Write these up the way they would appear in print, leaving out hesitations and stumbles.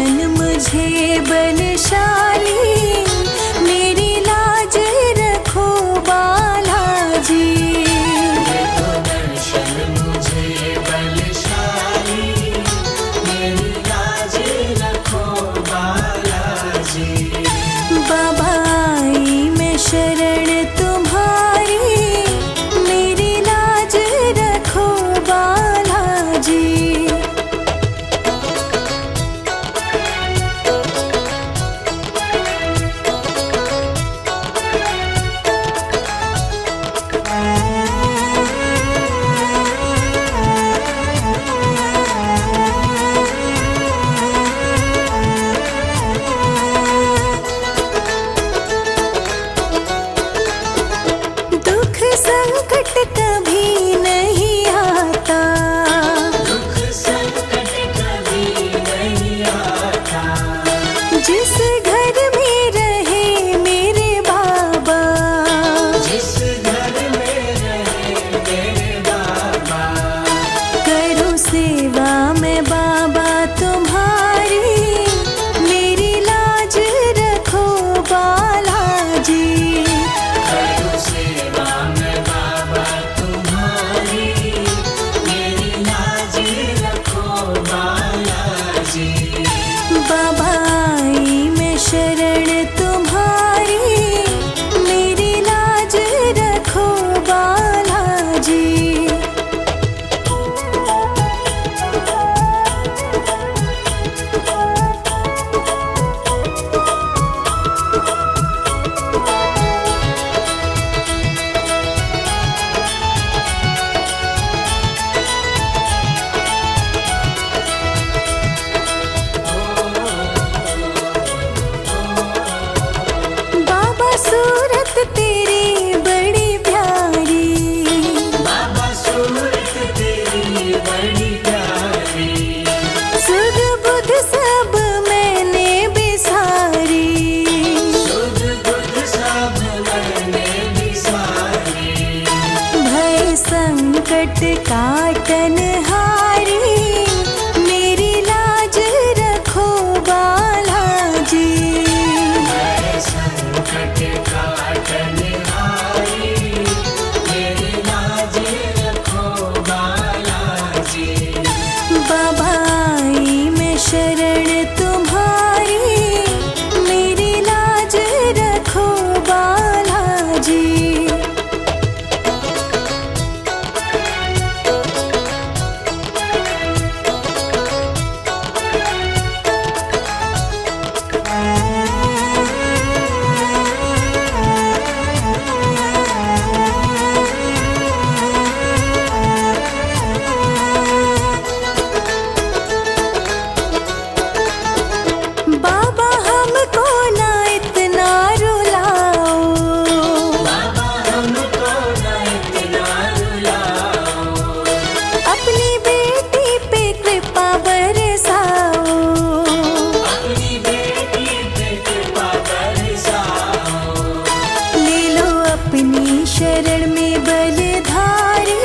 दर्शन मुझे बलशाली, मेरी लाज रखो बालाजी। दे दो दर्शन मुझे बलशाली, मेरी लाज रखो बालाजी। बाबा आई मैं शरण तुम्हारी, मेरी लाज रखो बालाजी। दुख संकट कभी नहीं आता, दुख संकट कभी नहीं आता, जिस घर में रहे मेरे बाबा, जिस घर में रहे मेरे बाबा। करूं सेवा मैं बाबा तुम्हारी, मेरी लाज रखो बालाजी। करूं सेवा मैं बाबा तुम्हारी, मेरी लाज रखो बालाजी। बाबा आई मैं शरण तुम्हारी, मेरी लाज रखो बालाजी। बाबा सूरत तेरी बड़ी प्यारी, बाबा सूरत तेरी बड़ी प्यारी, सुध बुध सब मैंने बिसारी। सुध बुध सब मैंने बिसारी। भय संकट काटन हारी, मेरी लाज रखो बालाजी। मैं संकट काटन हारी, मेरी लाज रखो बालाजी। बाबा आई मैं शरण तुम्हारी, मेरी लाज रखो बालाजी। बाबा हमको ना इतना रुलाओ, बाबा हमको न इतना रुलाओ, अपनी बेटी पे कृपा बरसाओ। अपनी बेटी पे कृपा बरसाओ। ले लो अपनी शरण में बलिधारी,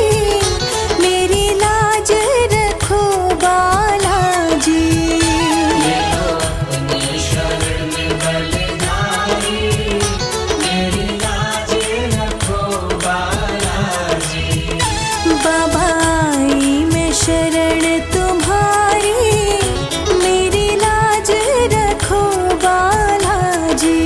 मेरी लाज रखो बालाजी। ले लो अपनी शरण में बलिधारी, मेरी लाज रखो बालाजी। बाबा आई मैं शरण तुम्हारी, मेरी लाज रखो बालाजी।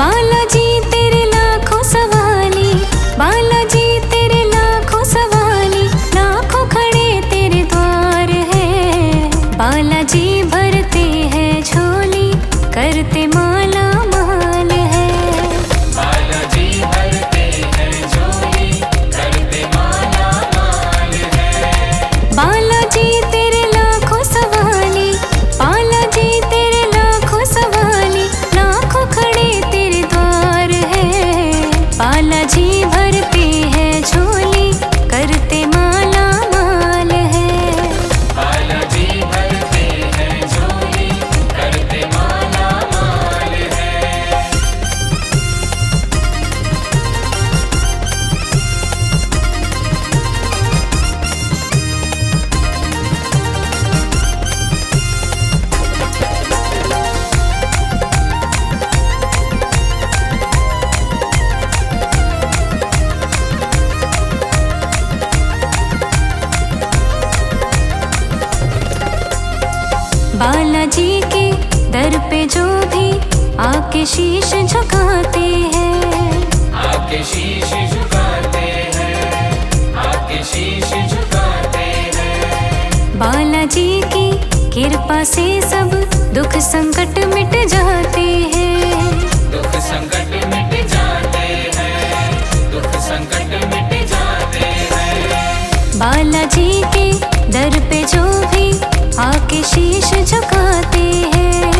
बालाजी तेरे लाखों सवाली, बालाजी तेरे लाखों सवाली, लाखों खड़े तेरे द्वार है। बालाजी भरते हैं झोली, करते माला माल है। बालाजी भरते हैं झोली, करते माला माल है। बालाजी तेरे लाखों सवाली, बालाजी तेरे लाखों जी के दर पे जो भी आके शीश झुकाते हैं, आके शीश झुकाते हैं, आके शीश झुकाते हैं। बालाजी की कृपा से सब दुख संकट मिट जाते हैं, दुख संकट मिट जाते हैं, दुख संकट मिट जाते हैं। बालाजी के दर पे जो भी आके शीश झुकाते हैं,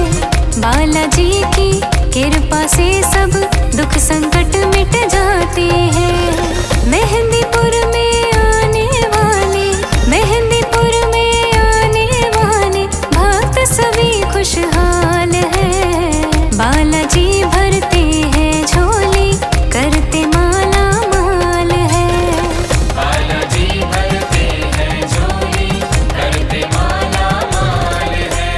बालाजी की कृपा से सब दुख संकट मिट जाते हैं। मेहंदीपुर में आने वाले, मेहंदीपुर में आने वाले भक्त सभी खुशहाल हैं। बालाजी भरते हैं झोली, करते माला माल है। बालाजी भरते हैं झोली, करते माला माल है।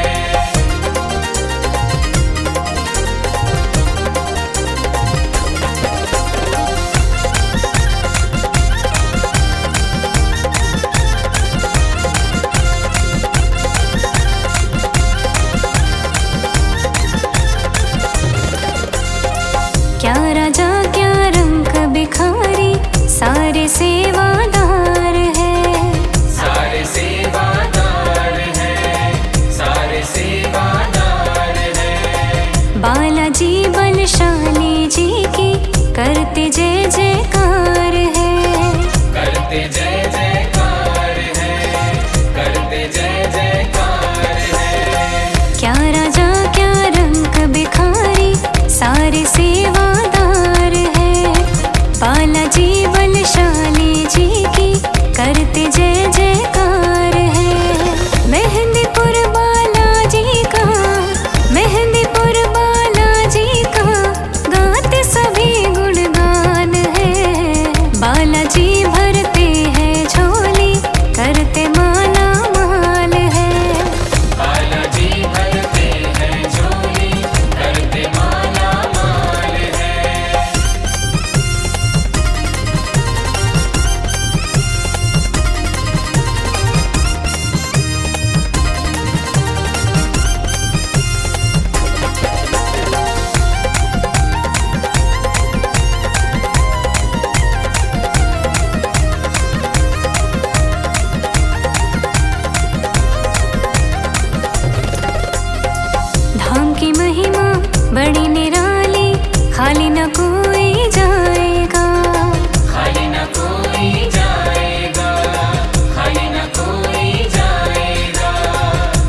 क्या राजा क्या रंग बिखारी, सारे सेवादार हैं। सारे सेवादार हैं, सारे सेवादार हैं। बालाजी बलशाली जी की करते जय जयकार है, करते जय जयकार है, करते जय जयकार है। क्या राजा क्या रंग बिखारी, सारे सेवादार हैं। बालाजी बलशाली जी की करते जय जयकार है। मेहंदीपुर बालाजी का, मेहंदीपुर बालाजी का गाते सभी गुणगान है। बालाजी भरते हैं झोली, करते माला माल है। बालाजी भरते हैं झोली, करते माला माल है। धाम की महिमा बड़ी निराली, खाली न कोई जाएगा। खाली न कोई जाएगा, खाली न कोई जाएगा।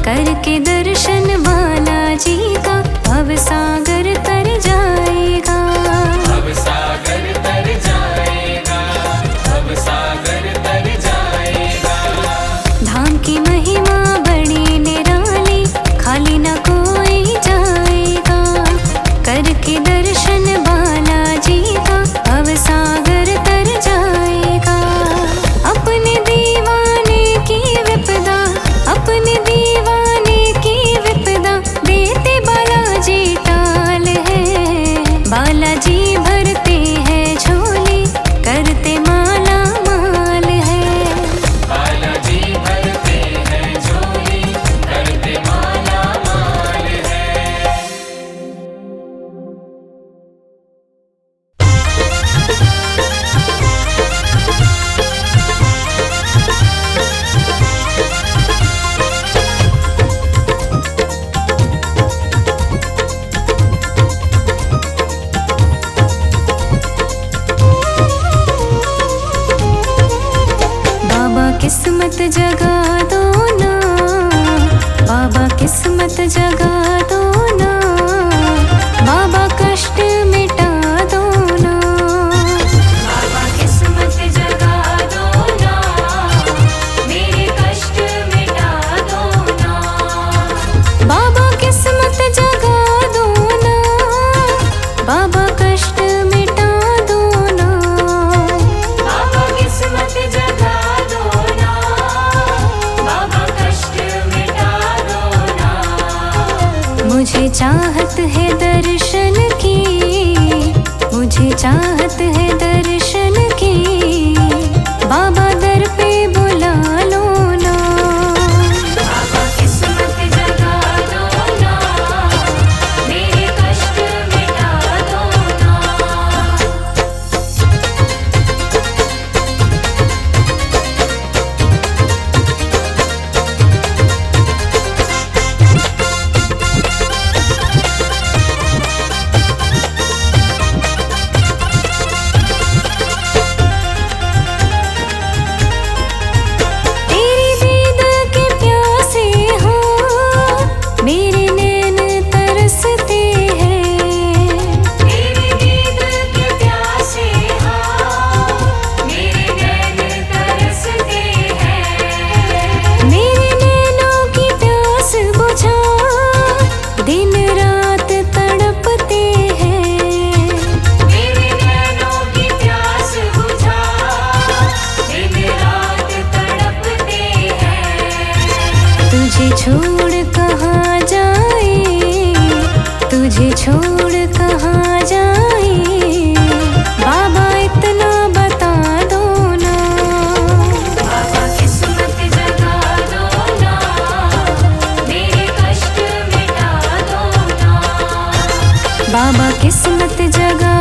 करके दर्शन बालाजी का भव सागर तर जाएगा। अब सागर तर जाएगा, अब सागर तर जाएगा। धाम की महिमा बड़ी निराली, खाली न कोई जाएगा। करके दर्शन बालाजी का भव सागर तर जाएगा। अपने दीवाने की विपदा, अपने दीवाने की विपदा देते बालाजी टाल है। बालाजी भरते हैं झोली, करते माला माल है। बालाजी भरते हैं झोली, करते माला माल है। बाबा किस्मत जगा दो ना, बाबा किस्मत जगा दो ना, बाबा कष्ट मिटा दो ना। बाबा किस्मत जगा दो ना, मेरे कष्ट मिटा दो ना। बाबा किस्मत जगा दो ना, बाबा कष्ट मिटा दो ना। बाबा किस्मत जगा दो ना, बाबा कष्ट मिटा दो ना। मुझे चाहत है दर्शन की, मुझे चाहत है दर्शन की। बाबा दर पे बुला लो ना। बाबा किस्मत जगा दो मुझे छोड़ कहाँ जाए, बाबा इतना बता दो ना। बाबा किस्मत जगा दो ना, मेरे कष्ट मिटा दो ना। बाबा किस्मत जगा